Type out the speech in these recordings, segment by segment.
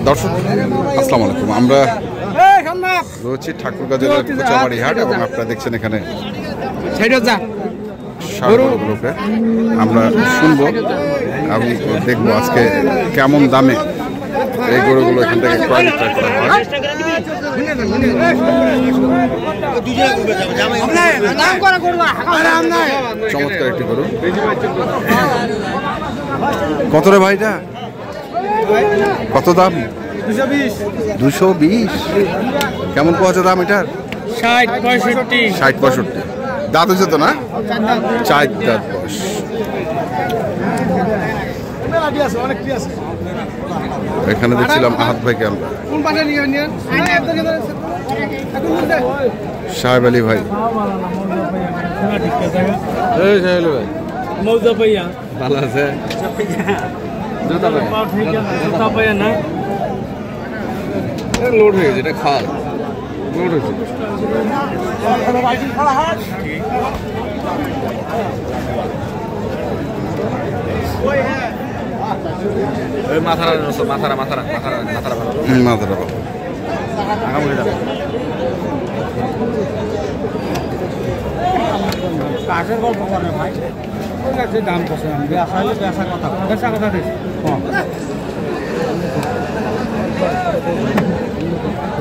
দর্শক আসসালামু আলাইকুম, আমরা রয়েছি ঠাকুরগাঁও জেলার কোচাবাড়ি হাট এবং আপনারা দেখছেন এখানে গরুগুলোকে আমরা শুনবো এবং দেখবো আজকে কেমন দামে এই গরুগুলো এখান থেকে ক্রয় বিক্রয় করা হয়। চমৎকার একটি গরু। কত রে ভাইটা, কত দাম? 220। কেমন পাওয়া দাম এটার? 60-65। দাঁত হয়েছে তো না? 4 দাঁত বয়স। এখানে দেখছিলাম আহাত ভাইকে আমরা, সাহেব আলী ভাই। ভালো আছে? লোড হয়ে গেছে, এটা খাল লোড হয়েছে। মাথারা কাঠের গল্প করে ভাই, দাম কথা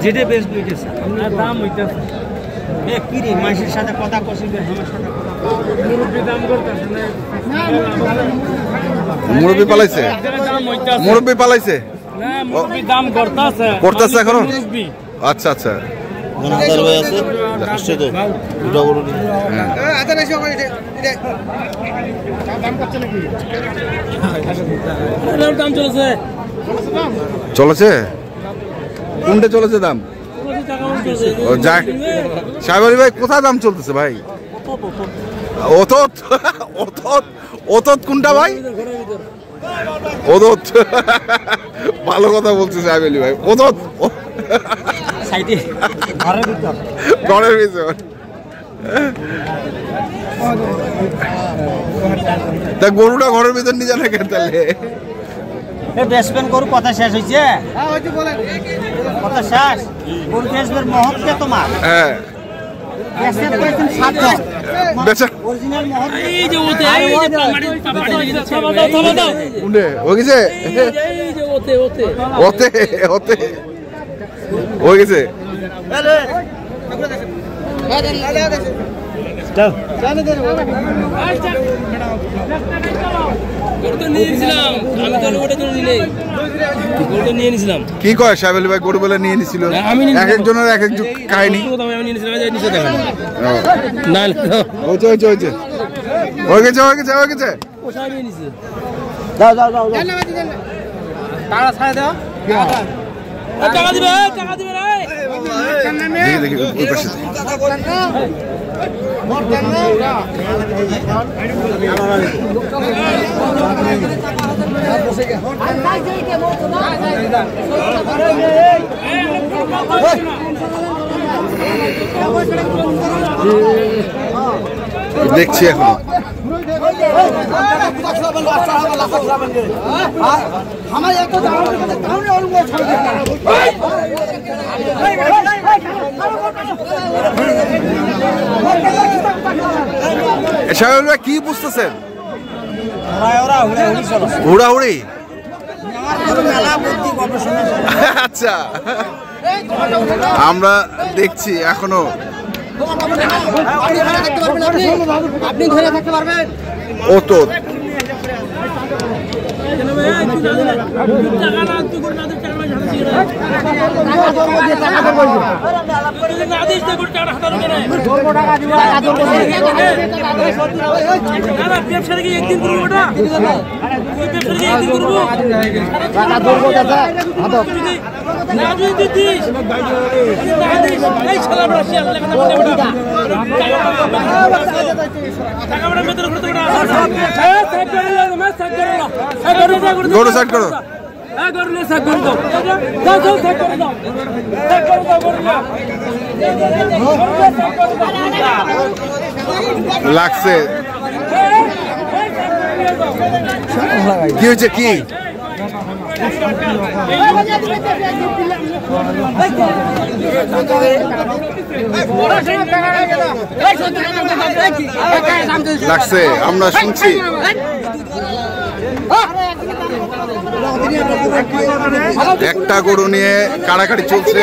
যেটা বেশ বুঝেছে আপনার দাম হইতেছে কিরে মাসের সাথে কথা কষিবে, আমার সাথে মুরব্বী দাম করতেছে না, মুরব্বী পালাইছে, মুরব্বী পালাইছে না, মুরব্বী দাম করতেছে এখনো। আচ্ছা আচ্ছা, চলেছে কোনটা চলেছে দাম? সাহেব আলী ভাই কোথায় দাম চলতেছে ভাই? ওতত কোনটা ভাই? ওদত, ভালো কথা বলছে সাহেব আলী ভাই। ওদত ঘরের ভিতর দেখ, গরুটা ঘরের ভিতর নিয়ে যান কেন তাহলে? বেসবেন গরু কথা শেষ হয়েছে, কথা শেষ। গরু বেসবের মহত্ব তোমার, হ্যাঁ কি কয় সাহেব আলী ভাই? গরু বলে নিয়ে নিছিল, এক একজনের এক এক কাহিনী। দেখছি এখন কি বুঝতেছেন? হুড়াহুড়ি। আচ্ছা, আমরা দেখছি এখনো আপনি ধরে থাকতে পারবেন। ও তো গরু সাইড করো, লাগছে কি হয়েছে? কি লাগছে, আমরা শুনছি। একটা গরু নিয়ে কাড়াকাড়ি চলছে।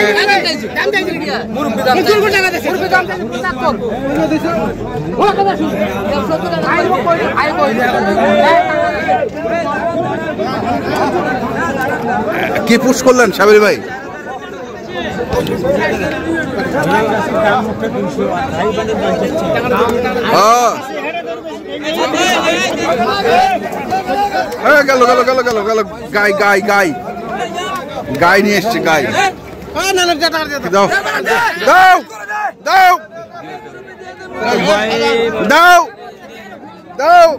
কি পুশ করলেন সাবির ভাই? গেল গেল গেল গেল গেল গাই গাই গাই গাই নিয়ে এসছে গাই। দাও দাও দাও দাও দাও।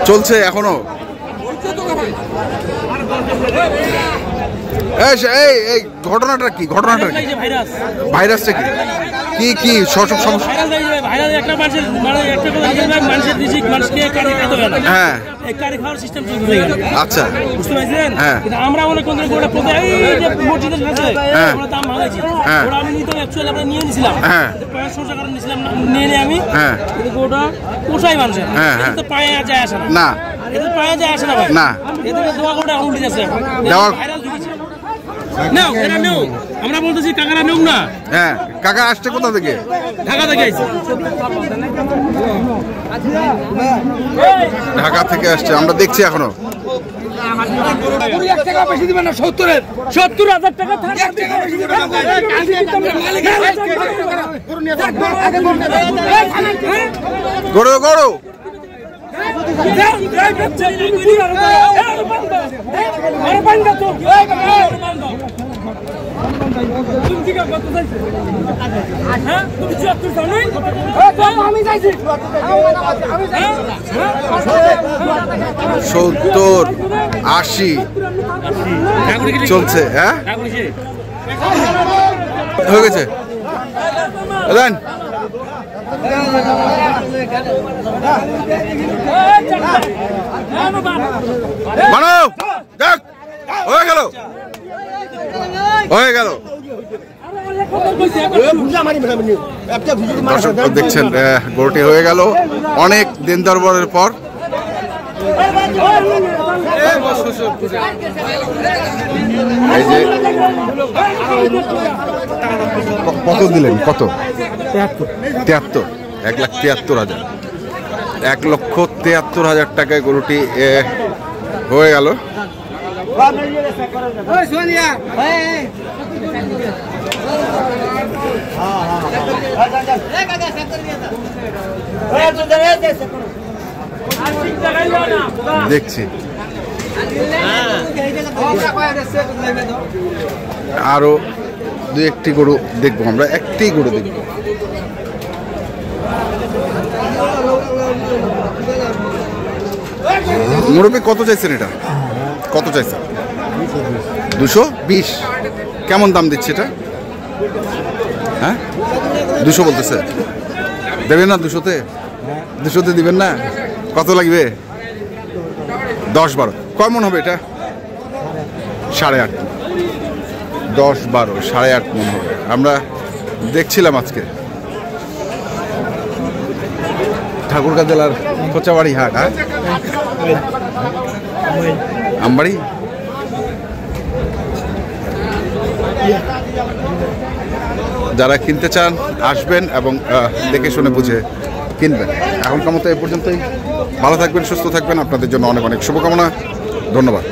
চলছে এখনো। এই ঘটনাটা কি? ঘটনাটা কি? ভাইরাসটা কি? কি কি সব সমস্যা? হ্যাঁ আচ্ছা বুঝতে পারছেন। হ্যাঁ আমরা অনেক মসজিদের কাছে দাম ভাঙাইছি, আমি নিতে অ্যাকচুয়ালি আমরা নিয়ে নিয়েছিলাম 500 টাকা নিয়েছিলাম, নিয়ে নিয়ে আমি কিন্তু ওটা পোষাই মানুষের তো পায়ে যায় আসে না, এদের পায়ে যায় আসে না ভাই না, এদের দোয়া করে এখন উঠে যাচ্ছে ভাইরাল ঢুকেছে। নাও এরা নাও, আমরা বলতেছি কাকারা নাও না। হ্যাঁ কাকা আসছে কোথা থেকে? ঢাকা থেকে আসছে, ঢাকা থেকে আসছে। আমরা দেখছি এখনো 1 টাকা বেশি দিবেন না, 70,000 টাকা গরু গরু সত্তর 80 চলছে। হ্যাঁ হয়ে গেছে। হয়ে গেল হয়ে গেল। দর্শক দেখছেন গরুটি হয়ে গেল অনেক দিন দরবারের পর। এই যে কত দিলেন? কত? 73, 1,73,000, 1,73,000 টাকায় গরুটি হয়ে গেল। দেখছি আরো 2-1টি গরু দেখবো, আমরা একটি গরু দেখবো। মুরব্বী কত চাইছেন? এটা কত চাইছেন? 220। কেমন দাম দিচ্ছে এটা? হ্যাঁ 200 বলতেছে। দেবেন না 200-তে? 200-তে দিবেন না? কত লাগবে? 10-12 কেমন হবে এটা? 8.5, 10-12 8.5 মন হবে। আমরা দেখছিলাম আজকে ঠাকুরগাঁ জেলার কোচাবাড়ি হাট। হ্যাঁ আমবাড়ি। যারা কিনতে চান আসবেন এবং দেখে শুনে বুঝে কিনবেন। এখনকার মতো এই পর্যন্তই। ভালো থাকবেন, সুস্থ থাকবেন। আপনাদের জন্য অনেক অনেক শুভকামনা। ধন্যবাদ।